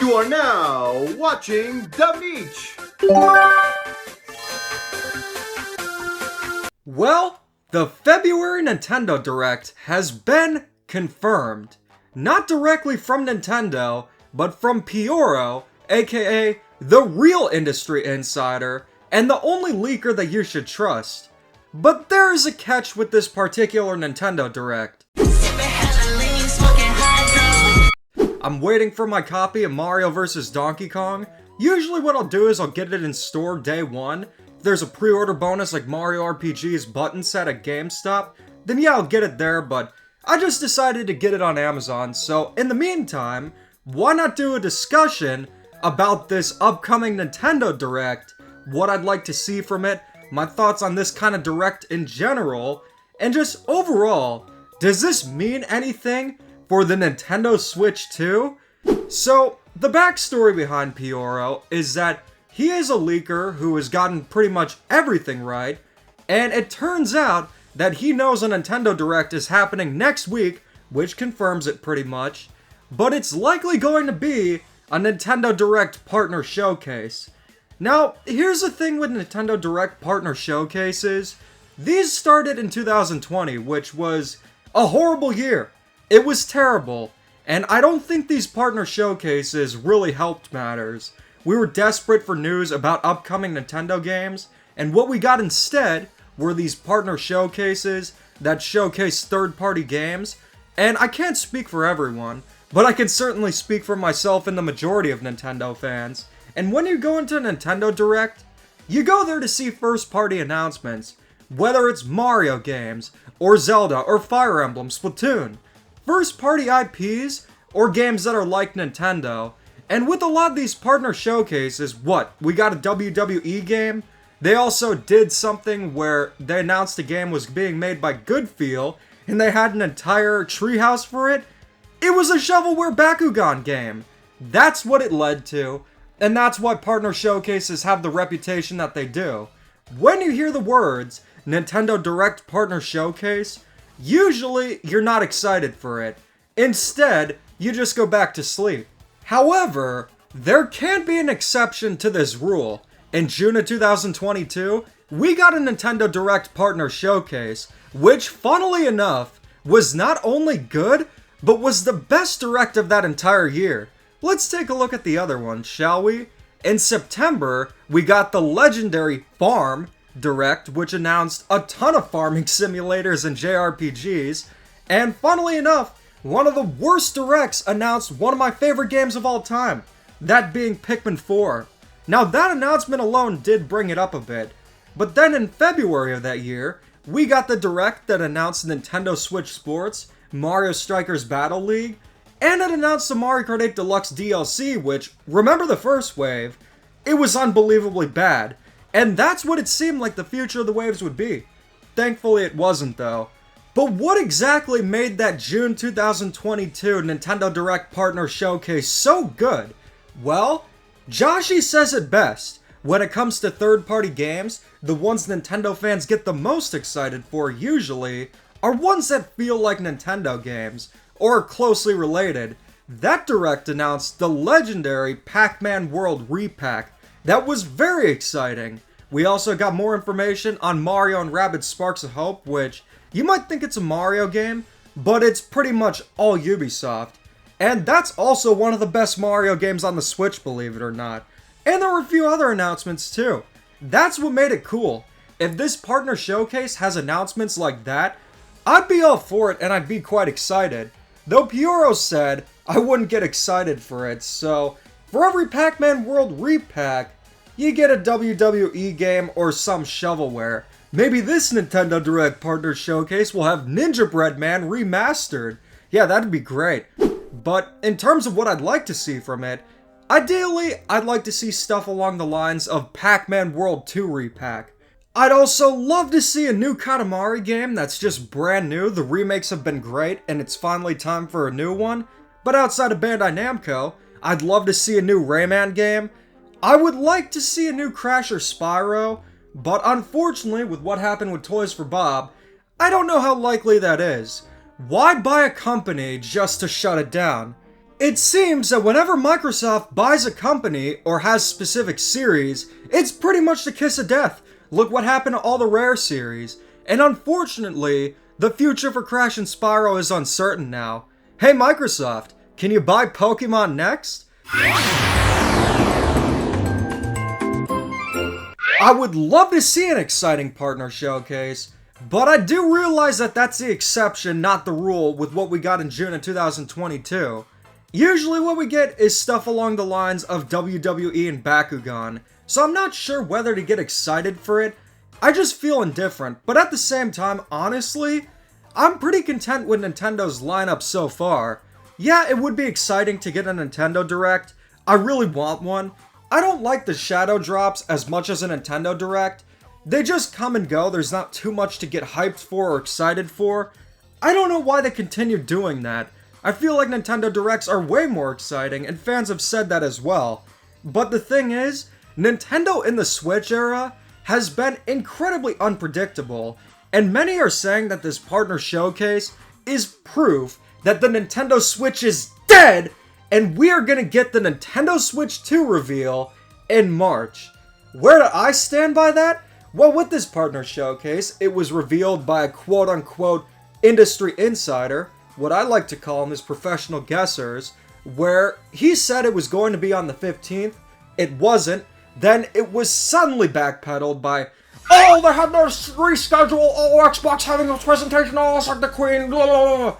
You are now watching The Meech. Well, the February Nintendo Direct has been confirmed. Not directly from Nintendo, but from Pioro, aka the real industry insider, and the only leaker that you should trust. But there is a catch with this particular Nintendo Direct. I'm waiting for my copy of Mario vs. Donkey Kong. Usually what I'll do is I'll get it in store day one. If there's a pre-order bonus like Mario RPG's button set at GameStop, then yeah, I'll get it there, but I just decided to get it on Amazon, so in the meantime, why not do a discussion about this upcoming Nintendo Direct, what I'd like to see from it, my thoughts on this kind of Direct in general, and just overall, does this mean anything for the Nintendo Switch 2? So, the backstory behind Pioro is that he is a leaker who has gotten pretty much everything right, and it turns out that he knows a Nintendo Direct is happening next week, which confirms it pretty much, but it's likely going to be a Nintendo Direct partner showcase. Now, here's the thing with Nintendo Direct partner showcases. These started in 2020, which was a horrible year. It was terrible, and I don't think these partner showcases really helped matters. We were desperate for news about upcoming Nintendo games, and what we got instead were these partner showcases that showcase third-party games, and I can't speak for everyone, but I can certainly speak for myself and the majority of Nintendo fans. And when you go into Nintendo Direct, you go there to see first-party announcements, whether it's Mario games, or Zelda, or Fire Emblem, Splatoon, first-party IPs, or games that are like Nintendo. And with a lot of these partner showcases, we got a WWE game? They also did something where they announced a game was being made by Goodfeel, and they had an entire treehouse for it. It was a shovelware Bakugan game. That's what it led to, and that's why partner showcases have the reputation that they do. When you hear the words Nintendo Direct Partner Showcase, usually you're not excited for it. Instead, you just go back to sleep. However, there can be an exception to this rule. In June of 2022, we got a Nintendo Direct Partner Showcase, which, funnily enough, was not only good, but was the best Direct of that entire year. Let's take a look at the other one, shall we? In September, we got the legendary Farm Direct, which announced a ton of farming simulators and JRPGs, and funnily enough, one of the worst Directs announced one of my favorite games of all time, that being Pikmin 4. Now that announcement alone did bring it up a bit, but then in February of that year, we got the Direct that announced Nintendo Switch Sports, Mario Strikers Battle League, and it announced the Mario Kart 8 Deluxe DLC, which, remember the first wave? It was unbelievably bad, and that's what it seemed like the future of the waves would be. Thankfully it wasn't though. But what exactly made that June 2022 Nintendo Direct Partner Showcase so good? Well, Joshi says it best. When it comes to third-party games, the ones Nintendo fans get the most excited for usually are ones that feel like Nintendo games, or are closely related. That Direct announced the legendary Pac-Man World Repack. That was very exciting. We also got more information on Mario and Rabbids Sparks of Hope, which you might think it's a Mario game, but it's pretty much all Ubisoft. And that's also one of the best Mario games on the Switch, believe it or not. And there were a few other announcements too. That's what made it cool. If this partner showcase has announcements like that, I'd be all for it and I'd be quite excited. Though Pioro said I wouldn't get excited for it, so for every Pac-Man World Repack, you get a WWE game or some shovelware. Maybe this Nintendo Direct Partner Showcase will have Ninja Bread Man remastered. Yeah, that'd be great. But in terms of what I'd like to see from it, ideally, I'd like to see stuff along the lines of Pac-Man World 2 Repack. I'd also love to see a new Katamari game that's just brand new. The remakes have been great, and it's finally time for a new one. But outside of Bandai Namco, I'd love to see a new Rayman game. I would like to see a new Crash or Spyro, but unfortunately, with what happened with Toys for Bob, I don't know how likely that is. Why buy a company just to shut it down? It seems that whenever Microsoft buys a company or has specific series, it's pretty much the kiss of death. Look what happened to all the Rare series. And unfortunately, the future for Crash and Spyro is uncertain now. Hey Microsoft, can you buy Pokemon next? I would love to see an exciting partner showcase, but I do realize that that's the exception, not the rule, with what we got in June of 2022. Usually what we get is stuff along the lines of WWE and Bakugan, so I'm not sure whether to get excited for it. I just feel indifferent, but at the same time, honestly, I'm pretty content with Nintendo's lineup so far. Yeah, it would be exciting to get a Nintendo Direct. I really want one. I don't like the shadow drops as much as a Nintendo Direct. They just come and go, there's not too much to get hyped for or excited for. I don't know why they continue doing that. I feel like Nintendo Directs are way more exciting, and fans have said that as well. But the thing is, Nintendo in the Switch era has been incredibly unpredictable, and many are saying that this partner showcase is proof that the Nintendo Switch is dead, and we are gonna get the Nintendo Switch 2 reveal in March. Where do I stand by that? Well, with this partner showcase, it was revealed by a quote-unquote industry insider, what I like to call them is professional guessers, where he said it was going to be on the 15th, it wasn't, then it was suddenly backpedaled by, oh, they had to reschedule, oh, Xbox having a presentation, oh, it's like the Queen, blah, blah, blah.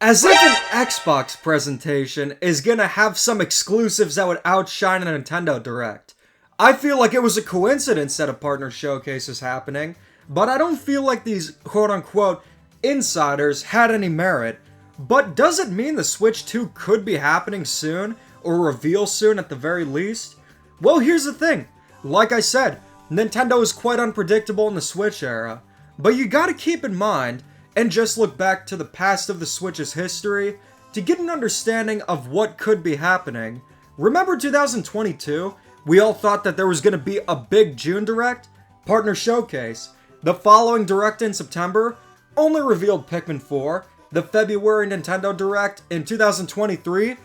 As if an Xbox presentation is gonna have some exclusives that would outshine a Nintendo Direct. I feel like it was a coincidence that a partner showcase is happening, but I don't feel like these quote-unquote insiders had any merit. But does it mean the Switch 2 could be happening soon, or reveal soon at the very least? Well, here's the thing. Like I said, Nintendo is quite unpredictable in the Switch era, but you gotta keep in mind, and just look back to the past of the Switch's history, to get an understanding of what could be happening. Remember 2022? We all thought that there was gonna be a big June Direct? Partner Showcase. The following Direct in September only revealed Pikmin 4. The February Nintendo Direct in 2023,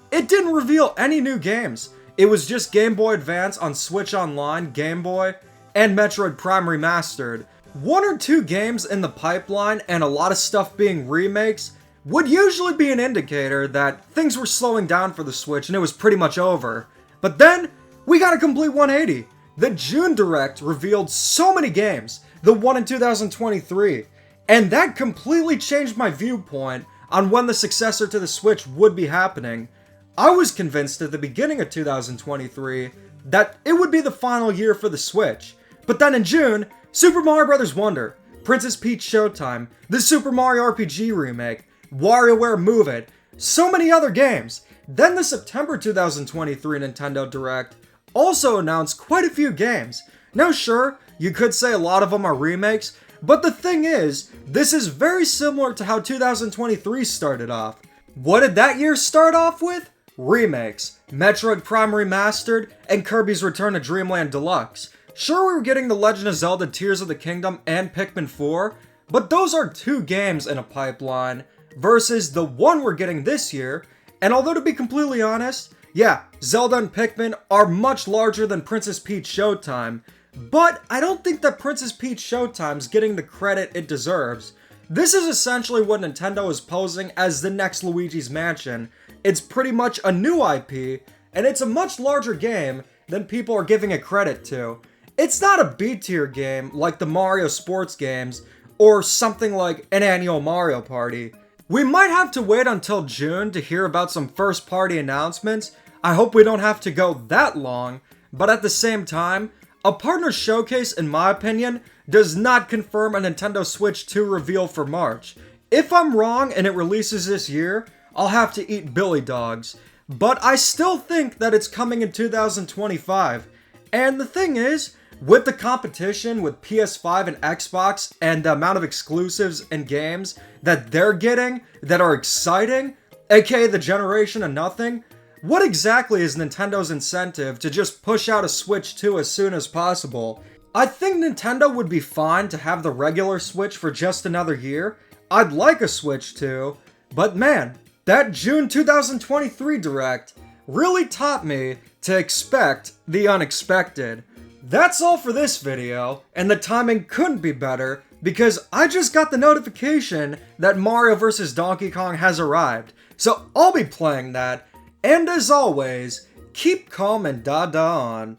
it didn't reveal any new games. It was just Game Boy Advance on Switch Online, Game Boy, and Metroid Prime Remastered. One or two games in the pipeline and a lot of stuff being remakes would usually be an indicator that things were slowing down for the Switch and it was pretty much over. But then, we got a complete 180. The June Direct revealed so many games, the one in 2023, and that completely changed my viewpoint on when the successor to the Switch would be happening. I was convinced at the beginning of 2023 that it would be the final year for the Switch. But then in June, Super Mario Bros. Wonder, Princess Peach Showtime, the Super Mario RPG remake, WarioWare Move It, so many other games. Then the September 2023 Nintendo Direct also announced quite a few games. Now sure, you could say a lot of them are remakes, but the thing is, this is very similar to how 2023 started off. What did that year start off with? Remakes, Metroid Prime Remastered, and Kirby's Return to Dreamland Deluxe. Sure, we were getting The Legend of Zelda Tears of the Kingdom and Pikmin 4, but those are two games in a pipeline, versus the one we're getting this year, and although to be completely honest, yeah, Zelda and Pikmin are much larger than Princess Peach Showtime, but I don't think that Princess Peach Showtime's getting the credit it deserves. This is essentially what Nintendo is posing as the next Luigi's Mansion. It's pretty much a new IP, and it's a much larger game than people are giving it credit to. It's not a B-tier game like the Mario sports games, or something like an annual Mario Party. We might have to wait until June to hear about some first-party announcements. I hope we don't have to go that long, but at the same time, a partner showcase, in my opinion, does not confirm a Nintendo Switch 2 reveal for March. If I'm wrong and it releases this year, I'll have to eat Billy Dogs. But I still think that it's coming in 2025. And the thing is, with the competition with PS5 and Xbox and the amount of exclusives and games that they're getting that are exciting, aka the generation of nothing, what exactly is Nintendo's incentive to just push out a Switch 2 as soon as possible? I think Nintendo would be fine to have the regular Switch for just another year. I'd like a Switch 2, but man, that June 2023 Direct really taught me to expect the unexpected. That's all for this video, and the timing couldn't be better because I just got the notification that Mario vs. Donkey Kong has arrived, so I'll be playing that, and as always, keep calm and da-da on.